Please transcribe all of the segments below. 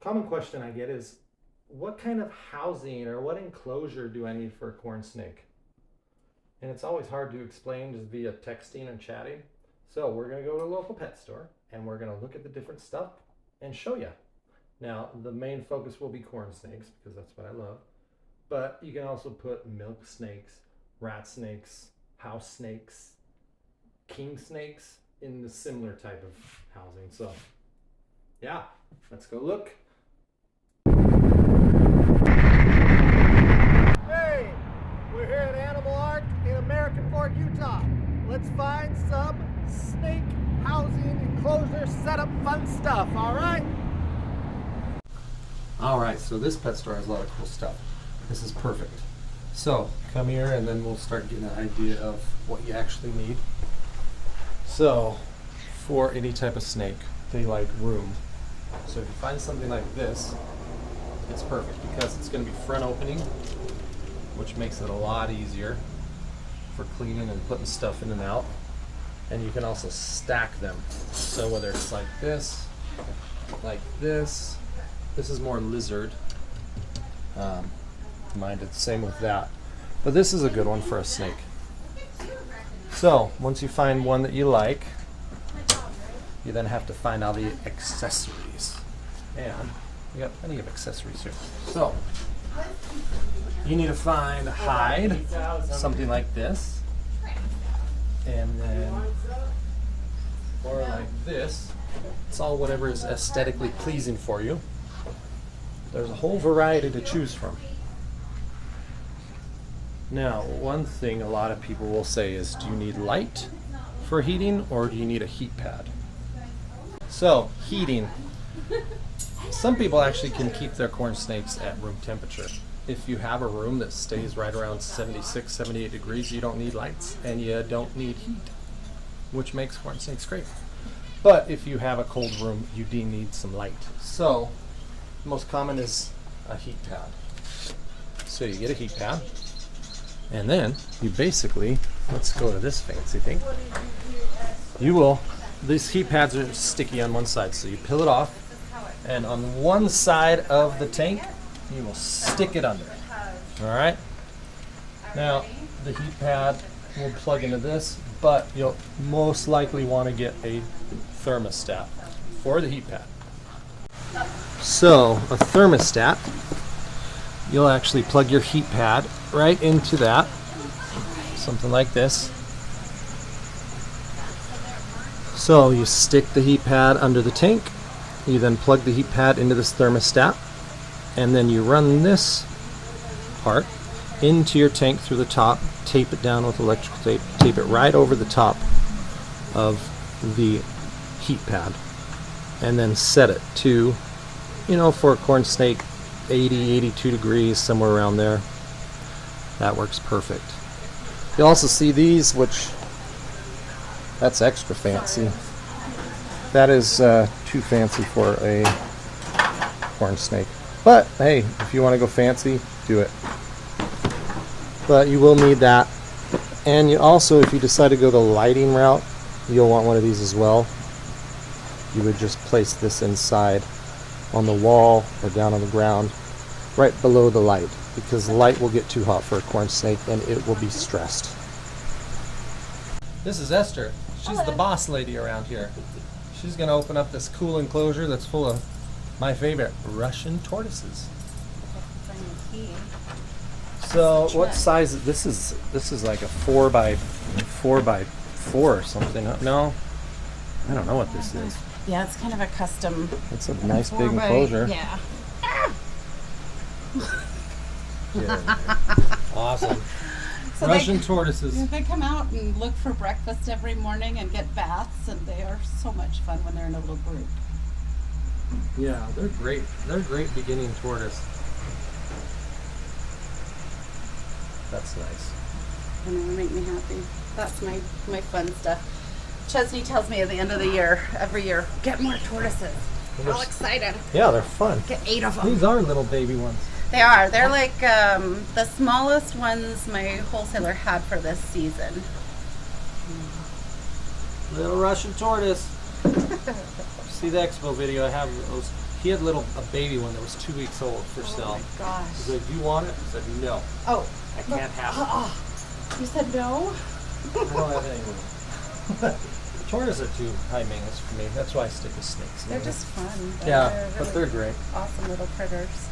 Common question I get is, what kind of housing or what enclosure do I need for a corn snake? And it's always hard to explain just via texting and chatting. So we're going to go to a local pet store and we're going to look at the different stuff and show you. Now, the main focus will be corn snakes because that's what I love. But you can also put milk snakes, rat snakes, house snakes, king snakes in the similar type of housing. So yeah, let's go look. Hey, we're here at Animal Ark in American Fork, Utah. Let's find some snake housing, enclosure, setup, fun stuff, all right? All right, so this pet store has a lot of cool stuff. This is perfect. So come here and then we'll start getting an idea of what you actually need. So for any type of snake, they like room. So if you find something like this, it's perfect because it's going to be front opening, which makes it a lot easier for cleaning and putting stuff in and out. And you can also stack them. So whether it's like this is more lizard minded, same with that. But this is a good one for a snake. So once you find one that you like, you then have to find all the accessories. And we got plenty of accessories here. So you need to find a hide, something like this. And then, or like this. It's all whatever is aesthetically pleasing for you. There's a whole variety to choose from. Now, one thing a lot of people will say is, do you need light for heating or do you need a heat pad? So, heating. Some people actually can keep their corn snakes at room temperature. If you have a room that stays right around 76, 78 degrees, you don't need lights and you don't need heat, which makes corn snakes great. But if you have a cold room, you do need some light. So, the most common is a heat pad. So you get a heat pad. And then you basically, let's go to this fancy thing. These heat pads are sticky on one side, so you peel it off, and on one side of the tank, you will stick it under. All right? Now, the heat pad will plug into this, but you'll most likely want to get a thermostat for the heat pad. So, a thermostat, you'll actually plug your heat pad right into that, something like this. So you stick the heat pad under the tank, you then plug the heat pad into this thermostat, and then you run this part into your tank through the top, tape it down with electrical tape, tape it right over the top of the heat pad, and then set it to, for a corn snake, 80, 82 degrees, somewhere around there. That works perfect. You'll also see these, which that's extra fancy. That is too fancy for a corn snake. But hey, if you want to go fancy, do it. But you will need that. And you also, if you decide to go the lighting route, you'll want one of these as well. You would just place this inside on the wall or down on the ground, right below the light, because the light will get too hot for a corn snake and it will be stressed. This is Esther. She's the boss lady around here. She's going to open up this cool enclosure that's full of my favorite Russian tortoises. So what size is this? Is like a 4x4 or something. No, I don't know what this is. Yeah, it's kind of a custom. It's a nice big enclosure. Yeah. Awesome. So Russian tortoises. They come out and look for breakfast every morning and get baths, and they are so much fun when they're in a little group. Yeah, they're great. They're great beginning tortoise. That's nice. And they make me happy. That's my fun stuff. Chesney tells me at the end of the year, every year, get more tortoises. We're all excited. Yeah, they're fun. Get 8 of them. These are little baby ones. They are. They're like the smallest ones my wholesaler had for this season. Little Russian tortoise. See the expo video, I have those He had a baby one that was 2 weeks old for sale. Oh my gosh. He's like, "Do you want it?" I said, "No, Oh. I can't have it." You said no? I don't have any room. Tortoises are too high maintenance for me. That's why I stick with snakes. They're just fun. Yeah, but they're great. Awesome little critters.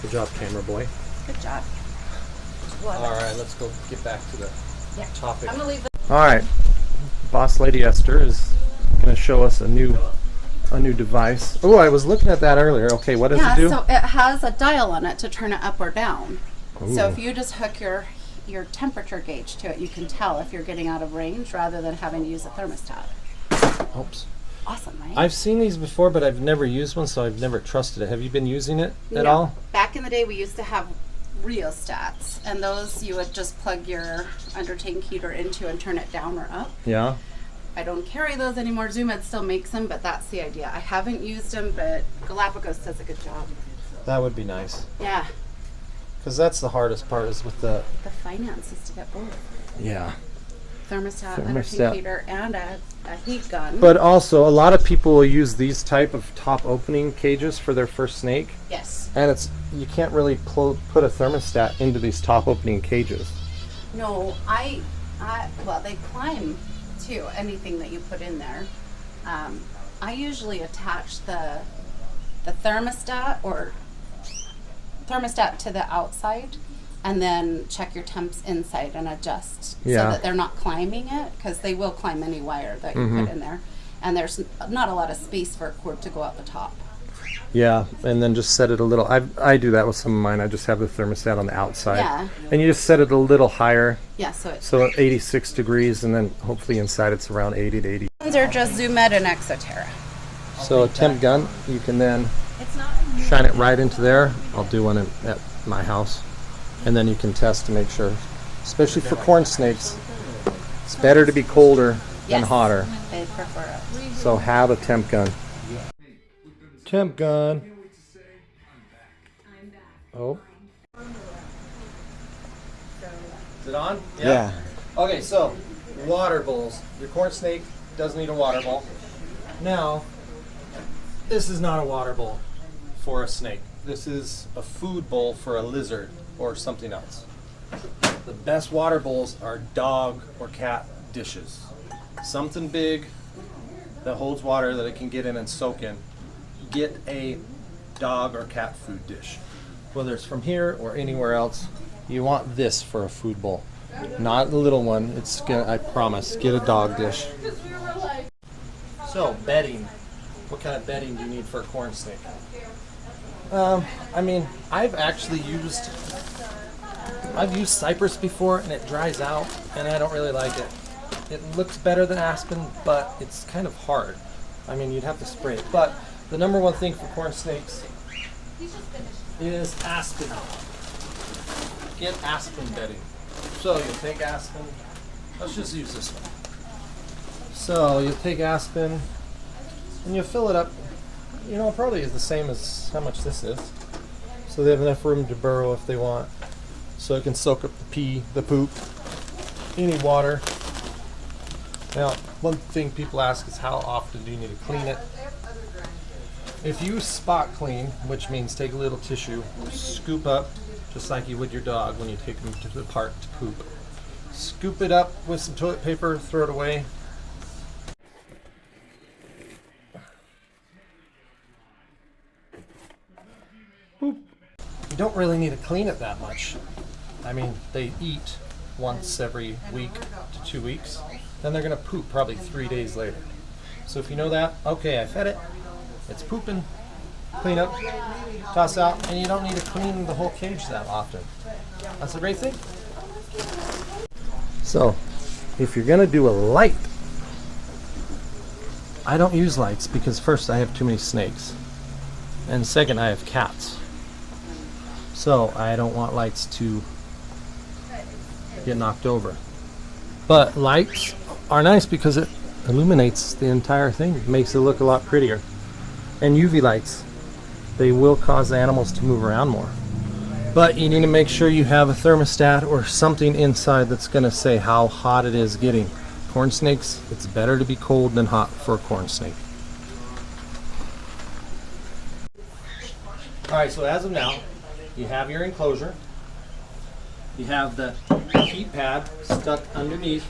Good job, camera boy. Good job. All right, let's go get back to the topic. I'm gonna leave. All right, Boss Lady Esther is going to show us a new device. Oh, I was looking at that earlier. Okay, what does it do? So it has a dial on it to turn it up or down. Ooh. So if you just hook your temperature gauge to it, you can tell if you're getting out of range rather than having to use a thermostat. Oops. Awesome, right? I've seen these before, but I've never used one, so I've never trusted it. Have you been using it at all? Back in the day, we used to have rheostats, and those you would just plug your under tank heater into and turn it down or up. Yeah. I don't carry those anymore. ZoomEd still makes them, but that's the idea. I haven't used them, but Galapagos does a good job. That would be nice. Yeah. Because that's the hardest part is with the finances to get both. Yeah. Thermostat. Under tank heater, and a heat gun. But also, a lot of people will use these type of top opening cages for their first snake. Yes. And you can't really put a thermostat into these top opening cages. No, well, they climb too, anything that you put in there. I usually attach the thermostat to the outside, and then check your temps inside and adjust so that they're not climbing it, because they will climb any wire that you put in there. And there's not a lot of space for a cord to go out the top. Yeah, and then just set it a little. I do that with some of mine. I just have the thermostat on the outside. Yeah. And you just set it a little higher. Yeah, so 86 degrees, and then hopefully inside it's around 80 to 80. These are just ZoomEd and Exoterra. So a temp gun, you can then shine it right into there. I'll do one at my house. And then you can test to make sure, especially for corn snakes, it's better to be colder than hotter. They prefer it. So have a temp gun. Temp gun. Oh. Is it on? Yeah. Okay, so water bowls. Your corn snake does need a water bowl. Now, this is not a water bowl for a snake. This is a food bowl for a lizard or something else. The best water bowls are dog or cat dishes. Something big that holds water that it can get in and soak in. Get a dog or cat food dish. Whether it's from here or anywhere else, you want this for a food bowl. Not the little one. It's gonna, I promise. Get a dog dish. So, bedding. What kind of bedding do you need for a corn snake? I mean, I've used cypress before, and it dries out, and I don't really like it. It looks better than aspen, but it's kind of hard. I mean, you'd have to spray it. But the number one thing for corn snakes is aspen. Get aspen bedding. So you'll take aspen. Let's just use this one. So you'll take aspen, and you'll fill it up. You know, probably is the same as how much this is. So they have enough room to burrow if they want. So it can soak up the pee, the poop, any water. Now, one thing people ask is how often do you need to clean it? If you spot clean, which means take a little tissue, scoop up, just like you would your dog when you take them to the park to poop. Scoop it up with some toilet paper, throw it away. Boop. You don't really need to clean it that much. I mean, they eat once every week to 2 weeks. Then they're going to poop probably 3 days later. So if you know that, okay, I fed it, it's pooping, clean up, toss out, and you don't need to clean the whole cage that often. That's a great thing. So, if you're going to do a light, I don't use lights because first I have too many snakes, and second I have cats. So I don't want lights to get knocked over. But lights are nice because it illuminates the entire thing. It makes it look a lot prettier. And UV lights, they will cause the animals to move around more. But you need to make sure you have a thermostat or something inside that's going to say how hot it is getting. Corn snakes, it's better to be cold than hot for a corn snake. Alright, so as of now, you have your enclosure. You have the heat pad stuck underneath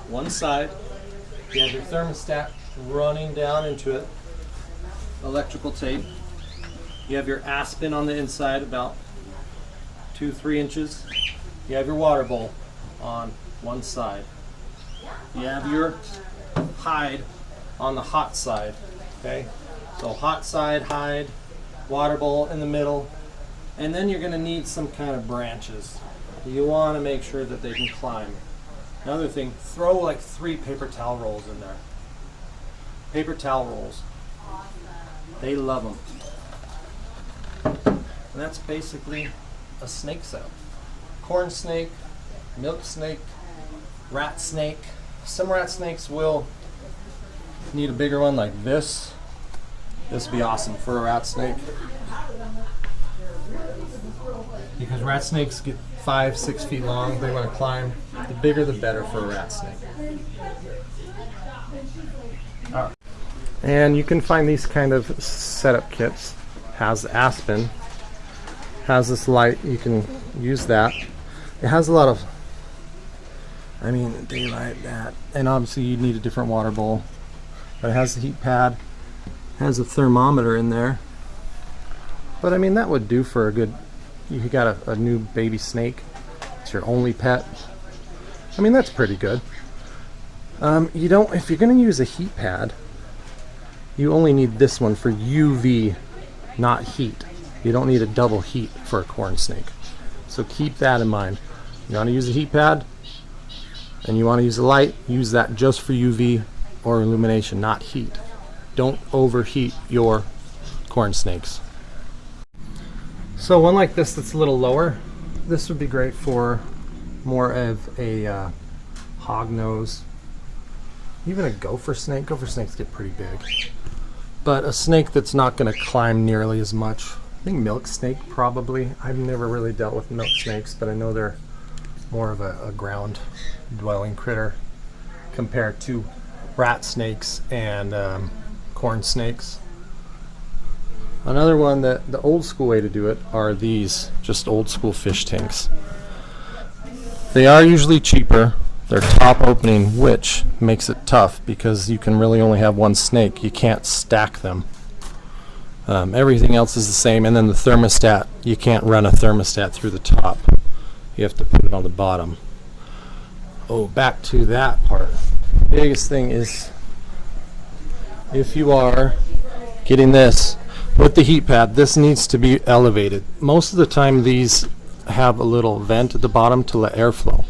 one side. You have your thermostat running down into it. Electrical tape. You have your aspen on the inside, about 2-3 inches. You have your water bowl on one side. You have your hide on the hot side. Okay? So hot side, hide, water bowl in the middle. And then you're going to need some kind of branches. You want to make sure that they can climb. Another thing, throw like 3 paper towel rolls in there. Paper towel rolls. They love them. And that's basically a snake setup. Corn snake, milk snake, rat snake. Some rat snakes will need a bigger one like this. This would be awesome for a rat snake. Because rat snakes get 5-6 feet long, they want to climb. The bigger the better for a rat snake. All right. And you can find these kind of setup kits. Has aspen, has this light, you can use that. It has a lot of, daylight, that, and obviously you need a different water bowl. But it has the heat pad, has a thermometer in there. But that would do for a good, you got a new baby snake, it's your only pet. That's pretty good. If you're going to use a heat pad, you only need this one for UV, not heat. You don't need a double heat for a corn snake. So keep that in mind. You want to use a heat pad and you want to use a light, use that just for UV or illumination, not heat. Don't overheat your corn snakes. So one like this that's a little lower, this would be great for more of a hog nose. Even a gopher snake. Gopher snakes get pretty big. But a snake that's not going to climb nearly as much. I think milk snake probably. I've never really dealt with milk snakes, but I know they're more of a ground dwelling critter compared to rat snakes and corn snakes. Another one that the old school way to do it are these, just old school fish tanks. They are usually cheaper. They're top opening, which makes it tough because you can really only have one snake. You can't stack them. Everything else is the same, and then the thermostat, you can't run a thermostat through the top. You have to put it on the bottom. Oh, back to that part. Biggest thing is if you are getting this with the heat pad, this needs to be elevated. Most of the time these have a little vent at the bottom to let air flow.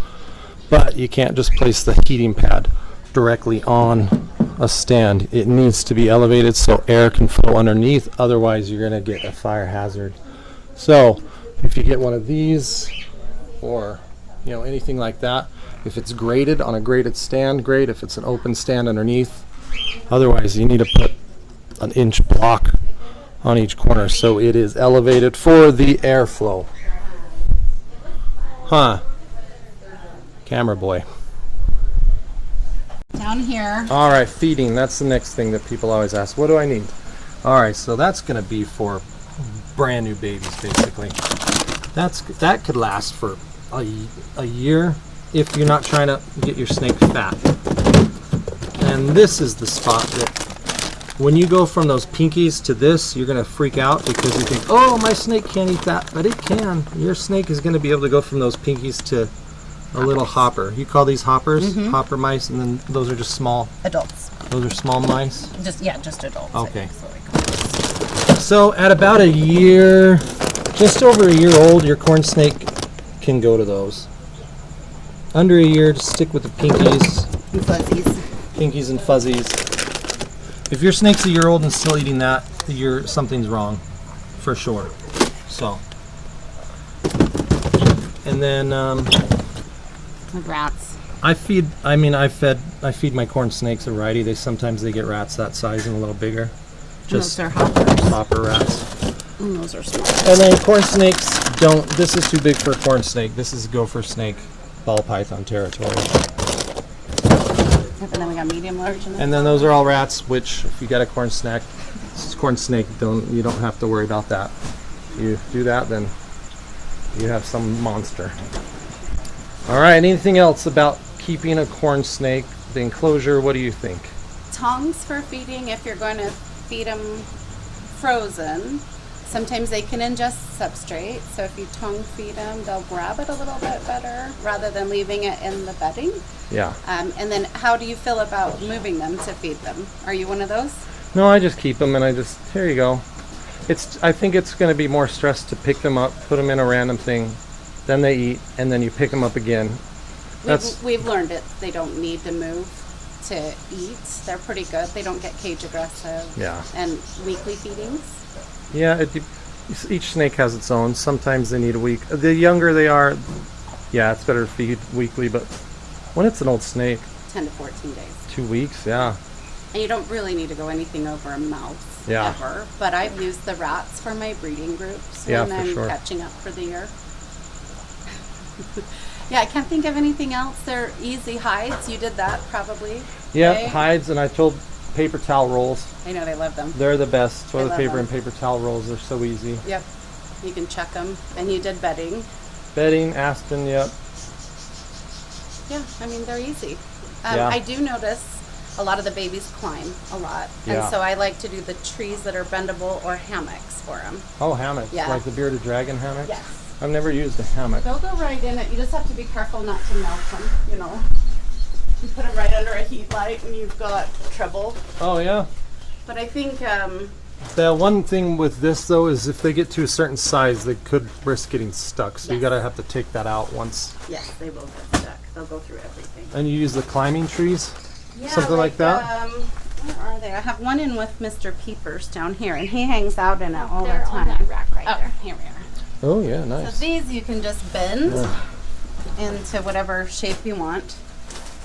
But you can't just place the heating pad directly on a stand. It needs to be elevated so air can flow underneath, otherwise you're going to get a fire hazard. So if you get one of these or anything like that, if it's graded on a graded stand, great. If it's an open stand underneath, otherwise you need to put an inch block on each corner so it is elevated for the airflow. Camera boy. Down here. All right, feeding. That's the next thing that people always ask. What do I need? All right, so that's going to be for brand new babies, basically. That could last for a year if you're not trying to get your snake fat. And this is the spot that when you go from those pinkies to this, you're going to freak out because you think, oh, my snake can't eat that, but it can. Your snake is going to be able to go from those pinkies to a little hopper. You call these hoppers? Mm-hmm. Hopper mice, and then those are just small adults. Those are small mice? Just adults. Okay. So at about a year, just over a year old, your corn snake can go to those. Under a year, just stick with the pinkies. And fuzzies. Pinkies and fuzzies. If your snake's a year old and still eating that, something's wrong, for sure. So, and then the rats. I feed my corn snakes a variety. Sometimes they get rats that size and a little bigger. Just those are hoppers. Hopper rats. And those are small. And then corn snakes don't. This is too big for a corn snake. This is gopher snake, ball python territory. And then we got medium, large, and then those are all rats. Which, if you got a corn snake, corn snake, you don't have to worry about that. You do that, then you have some monster. All right, anything else about keeping a corn snake, the enclosure? What do you think? Tongs for feeding, if you're going to feed them frozen. Sometimes they can ingest substrate, so if you tongue feed them, they'll grab it a little bit better rather than leaving it in the bedding. Yeah. And then how do you feel about moving them to feed them? Are you one of those? No, I just keep them, and here you go. I think it's going to be more stress to pick them up, put them in a random thing, then they eat, and then you pick them up again. We've learned it. They don't need to move to eat. They're pretty good. They don't get cage aggressive. Yeah. And weekly feedings. Yeah, each snake has its own. Sometimes they need a week. The younger they are, yeah, it's better to feed weekly, but when it's an old snake, 10 to 14 days. 2 weeks, yeah. And you don't really need to go anything over a mouth ever. But I've used the rats for my breeding groups when I'm catching up for the year. Yeah, I can't think of anything else. They're easy hides. You did that probably. Yeah, right? Hides, and I told paper towel rolls. I know, they love them. They're the best. Toilet paper and paper towel rolls are so easy. Yep. You can check them. And you did bedding. Bedding, Aspen, yep. Yeah, I mean, they're easy. Yeah. I do notice a lot of the babies climb a lot. Yeah. And so I like to do the trees that are bendable or hammocks for them. Oh, hammocks. Yeah. Like the bearded dragon hammocks? Yes. I've never used a hammock. They'll go right in it. You just have to be careful not to melt them, you know. You put them right under a heat light and you've got trouble. Oh, yeah. But I think the one thing with this, though, is if they get to a certain size, they could risk getting stuck. So you got to have to take that out once. yes, they will get stuck. They'll go through everything. And you use the climbing trees? Yeah, something like that? Where are they? I have one in with Mr. Peepers down here, and he hangs out in it all the They're time. on that rack right there. Here we are. Oh, yeah, nice. So these you can just bend into whatever shape you want.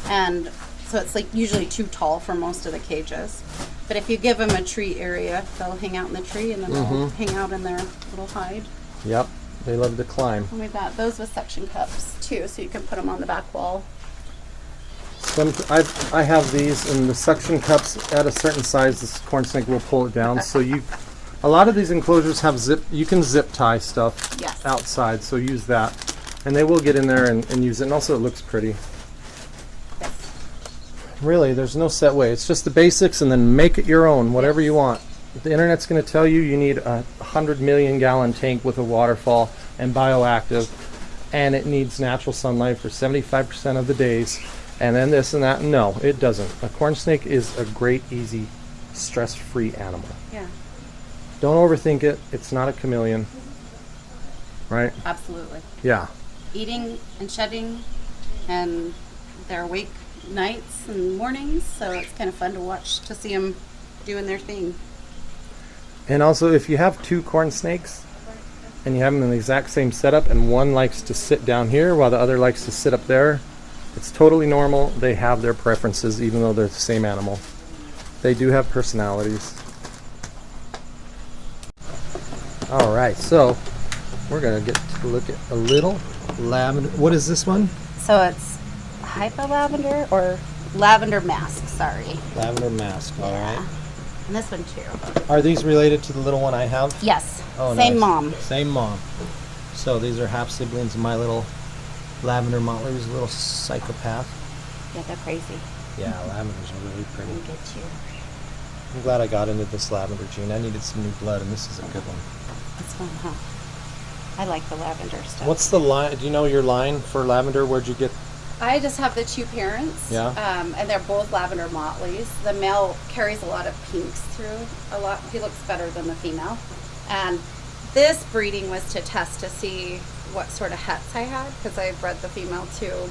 And so it's like usually too tall for most of the cages. But if you give them a tree area, they'll hang out in the tree and then they'll hang out in their little hide. Yep, they love to climb. And we've got those with suction cups too, so you can put them on the back wall. I have these, and the suction cups at a certain size, this corn snake will pull it down. So a lot of these enclosures have you can zip tie stuff outside, so use that. And they will get in there and use it, and also it looks pretty. Yes. Really, there's no set way. It's just the basics, and then make it your own, whatever you want. The internet's going to tell you need a 100 million gallon tank with a waterfall and bioactive, and it needs natural sunlight for 75% of the days, and then this and that. No, it doesn't. A corn snake is a great, easy, stress-free animal. Yeah. Don't overthink it. It's not a chameleon. Right? Absolutely. Yeah. Eating and shedding, and they're awake nights and mornings, so it's kind of fun to watch, to see them doing their thing. And also, if you have two corn snakes and you have them in the exact same setup, and one likes to sit down here while the other likes to sit up there, it's totally normal. They have their preferences, even though they're the same animal. They do have personalities. All right, so we're gonna get to look at a little lavender. What is this one? So it's hypo lavender or lavender mask, sorry. Lavender mask, all right. And this one too. Are these related to the little one I have? Yes. Oh, same nice. mom. Same mom. So these are half siblings of my little lavender mottler, who's a little psychopath. Yeah, they're crazy. Yeah, lavenders are really pretty. I'll get you. I'm glad I got into this lavender gene. I needed some new blood, and this is a good one. This one, huh? I like the lavender stuff. What's the line? Do you know your line for lavender? Where'd you get? I just have the two parents. Yeah. And they're both lavender motleys. The male carries a lot of pinks through a lot. He looks better than the female. And this breeding was to test to see what sort of hets I had, because I bred the female to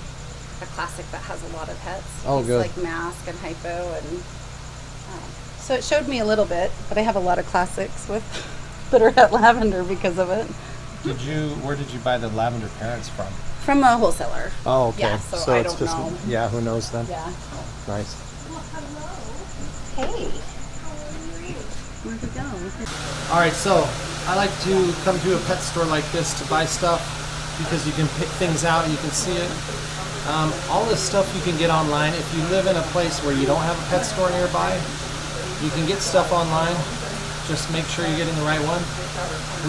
a classic that has a lot of hets. Oh, He's good. like mask and hypo, and so it showed me a little bit, but I have a lot of classics with that are at lavender because of it. Where did you buy the lavender parents from? From a wholesaler. Oh, okay. Yeah, so I don't know. Yeah, who knows then? Yeah. Nice. Hey. Where'd we go? All right, so I like to come to a pet store like this to buy stuff because you can pick things out, you can see it. All this stuff you can get online. If you live in a place where you don't have a pet store nearby, you can get stuff online. Just make sure you're getting the right one.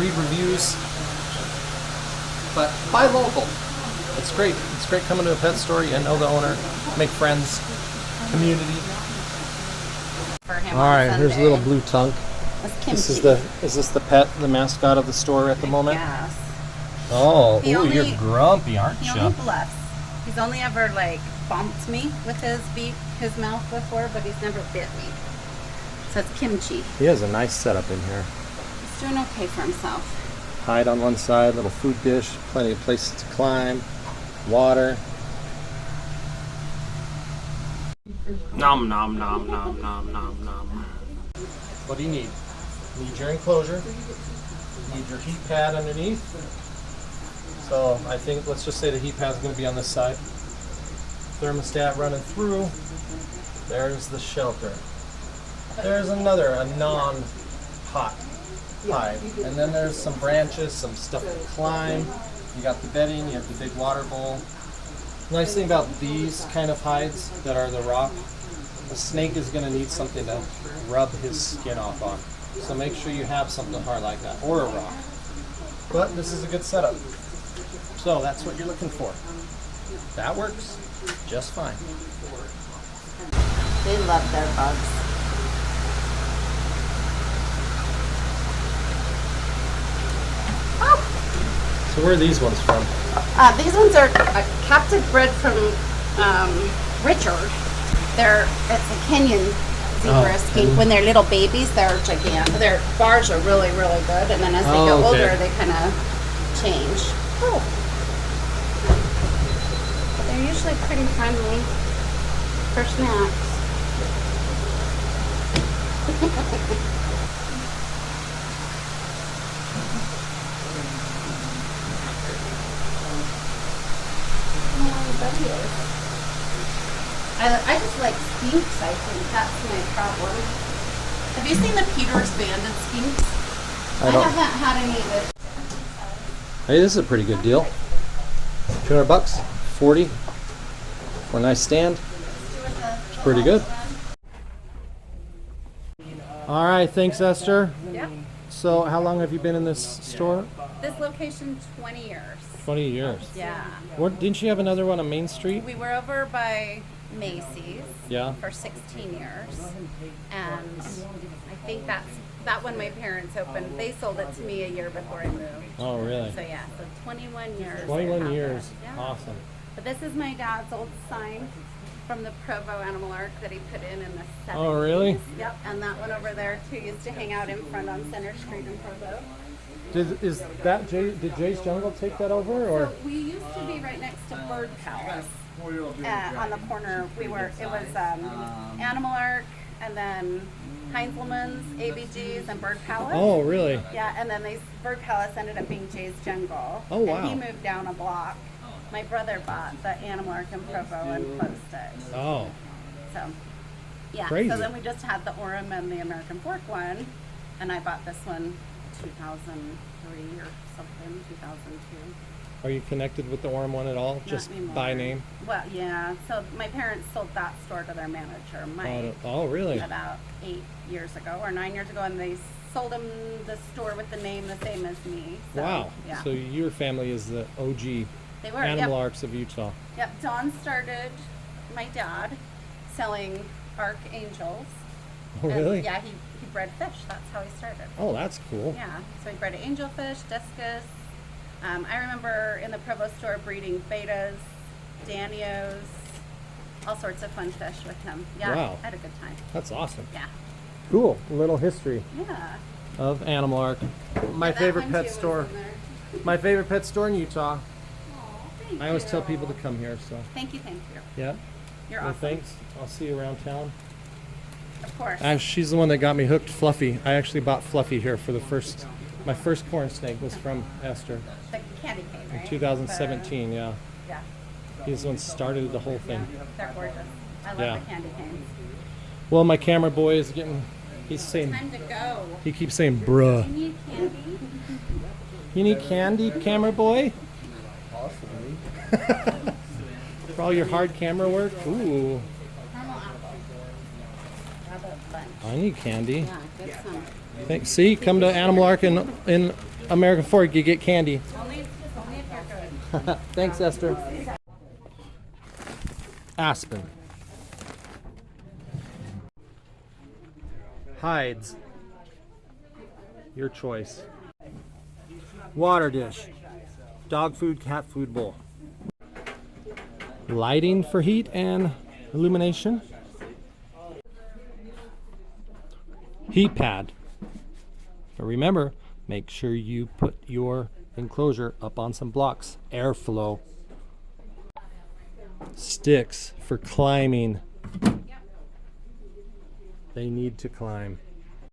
Read reviews. But buy local. It's great. It's great coming to a pet store. You know the owner, make friends, community. For him All right, here's a little blue tunk. That's kimchi. Is this the pet, the mascot of the store at the moment? Yes. Oh, you're grumpy, aren't He you? only bluffs. He's only ever like bumped me with his mouth before, but he's never bit me. So it's kimchi. He has a nice setup in here. He's doing okay for himself. Hide on one side, little food dish, plenty of places to climb, water. Nom nom nom nom nom nom nom. What do you need? Need your enclosure. Need your heat pad underneath. So I think, let's just say the heat pad is going to be on this side. Thermostat running through. There's the shelter. There's a non-hot hide. And then there's some branches, some stuff to climb. You got the bedding, you have the big water bowl. Nice thing about these kind of hides that are the rock, the snake is going to need something to rub his skin off on. So make sure you have something hard like that, or a rock. But this is a good setup. So that's what you're looking for. That works just fine. They love their bugs. So where are these ones from? These ones are captive bred from Richard. It's a Kenyan zebra skink. When they're little babies, they're gigantic. Their bars are really, really good, and then as they get older, they kind of change. But they're usually pretty friendly for snacks. I just like skinks, I think. That's my problem. Have you seen the Peter's banded skinks? I haven't had any of it. Hey, this is a pretty good deal. $200, 40 for a nice stand. It's pretty good. All right, thanks, Esther. Yeah. So how long have you been in this store? This location, 20 years. 20 years. Yeah. Didn't you have another one on Main Street? We were over by Macy's Yeah. for 16 years. And I think that one my parents opened. They sold it to me a year before I moved. Oh, really? So yeah, so 21 years. 21 years. Yeah. Awesome. But this is my dad's old sign from the Provo Animal Ark that he put in the 70s. Oh, really? Yep, and that one over there too used to hang out in front on Center Street in Provo. Did Jay's Jungle take that over, or? So we used to be right next to Bird Palace. On the corner, it was Animal Ark, and then Heinzelman's, ABG's, and Bird Palace. Oh, really? Yeah, and then Bird Palace ended up being Jay's Jungle. Oh, wow. And he moved down a block. My brother bought the Animal Ark in Provo and closed it. Oh. So, yeah. Crazy. So then we just had the Orem and the American Fork one, and I bought this one 2003 or something, 2002. Are you connected with the Orem one at all? Not Just anymore. by name? Well, yeah. So my parents sold that store to their manager, Mike. Oh, really? About 8 years ago or 9 years ago, and they sold him the store with the name the same as me. So, Wow. Yeah. So your family is the OG They were. Animal Yep. Arks of Utah. Yep. Don started, my dad, selling archangels. Oh, really? Yeah, he bred fish. That's how he started. Oh, that's cool. Yeah, so he bred angelfish, discus. I remember in the Provo store breeding betas, danios, all sorts of fun fish with him. Yeah, Wow. I had a good time. That's awesome. Yeah. Cool. A little history Yeah. of Animal Ark. My That favorite one, pet too, was store. in there. My favorite pet store in Utah. Thank I always tell you. people to come here, so. Thank you. Yeah. You're Well, awesome. thanks. I'll see you around town. Of course. She's the one that got me hooked, Fluffy. I actually bought Fluffy here for my first Cornsnake was from Esther The candy cane, right? in 2017, yeah. Yeah, He's the one started the whole thing. they're gorgeous. I love Yeah. the candy canes. Well, my camera boy is he's saying, Time to go. he keeps saying, bruh. You need candy? You need candy, camera boy? For all your hard camera work? Ooh, Caramel apple. Grab a bunch. I need candy. Yeah, get some. Thanks. See, come to Animal Ark in American Fork, you get candy. Only if you're good. Thanks, Esther. Aspen. Hides. Your choice. Water dish. Dog food, cat food bowl. Lighting for heat and illumination. Heat pad. But remember, make sure you put your enclosure up on some blocks. Airflow. Sticks for climbing. They need to climb.